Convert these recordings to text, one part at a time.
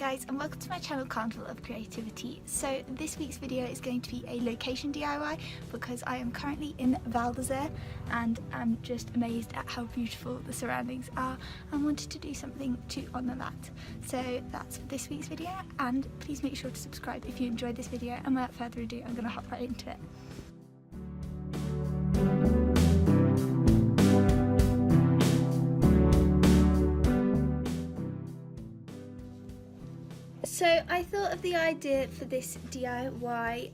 guys, and welcome to my channel Carnival of Creativity. So this week's video is going to be a location DIY because I am currently in Val D'Isere and I'm just amazed at how beautiful the surroundings are and wanted to do something to honour that. So that's this week's video, and please make sure to subscribe if you enjoyed this video, and without further ado I'm going to hop right into it. So I thought of the idea for this DIY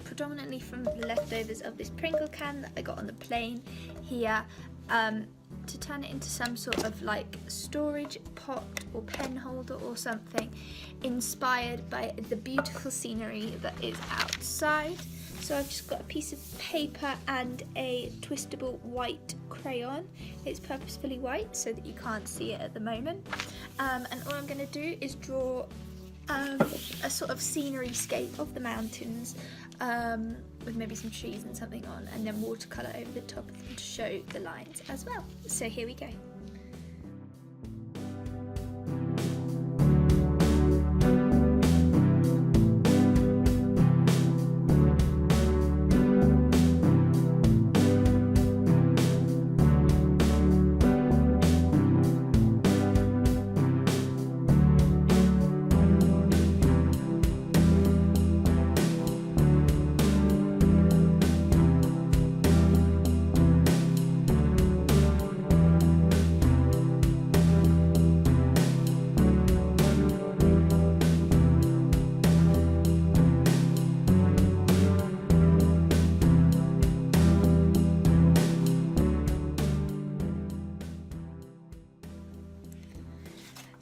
predominantly from the leftovers of this Pringle can that I got on the plane here, to turn it into some sort of like storage pot or pen holder or something, inspired by the beautiful scenery that is outside. So I've just got a piece of paper and a twistable white crayon. It's purposefully white so that you can't see it at the moment. And all I'm going to do is draw a sort of scenery scape of the mountains with maybe some trees and something on, and then watercolour over the top of them to show the lines as well. So here we go.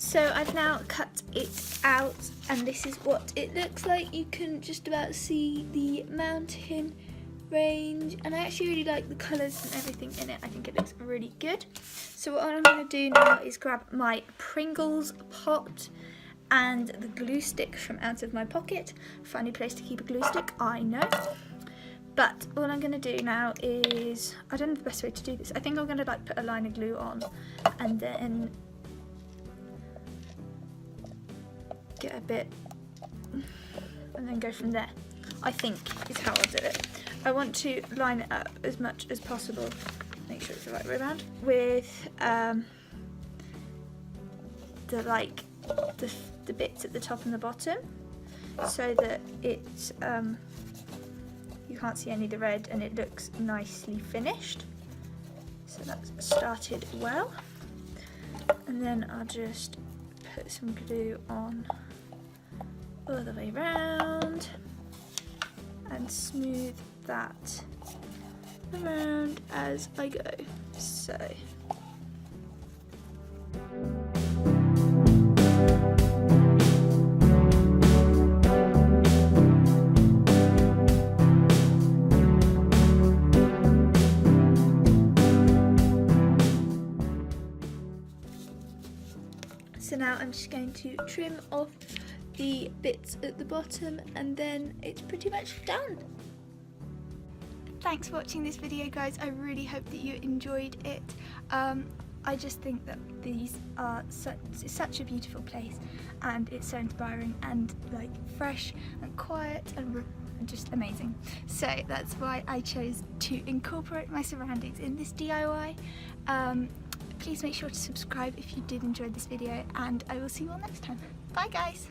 So I've now cut it out, and this is what it looks like. You can just about see the mountain range, and I actually really like the colours and everything in it. I think it looks really good. So what I'm going to do now is grab my Pringles pot and the glue stick from out of my pocket. Funny place to keep a glue stick, I know. But all I'm going to do now is, I don't know the best way to do this. I think I'm going to like put a line of glue on and then get a bit and then go from there, I think is how I'll do it. I want to line it up as much as possible, make sure it's the right way around, with the bits at the top and the bottom, so that it's you can't see any of the red and it looks nicely finished. So that's started well, and then I'll just put some glue on all the way around and smooth that around as I go. So now I'm just going to trim off the bits at the bottom, and then it's pretty much done. Thanks for watching this video, guys. I really hope that you enjoyed it. I just think that these are such a beautiful place, and it's so inspiring and like fresh and quiet and just amazing. So that's why I chose to incorporate my surroundings in this DIY. Please make sure to subscribe if you did enjoy this video, and I will see you all next time. Bye guys!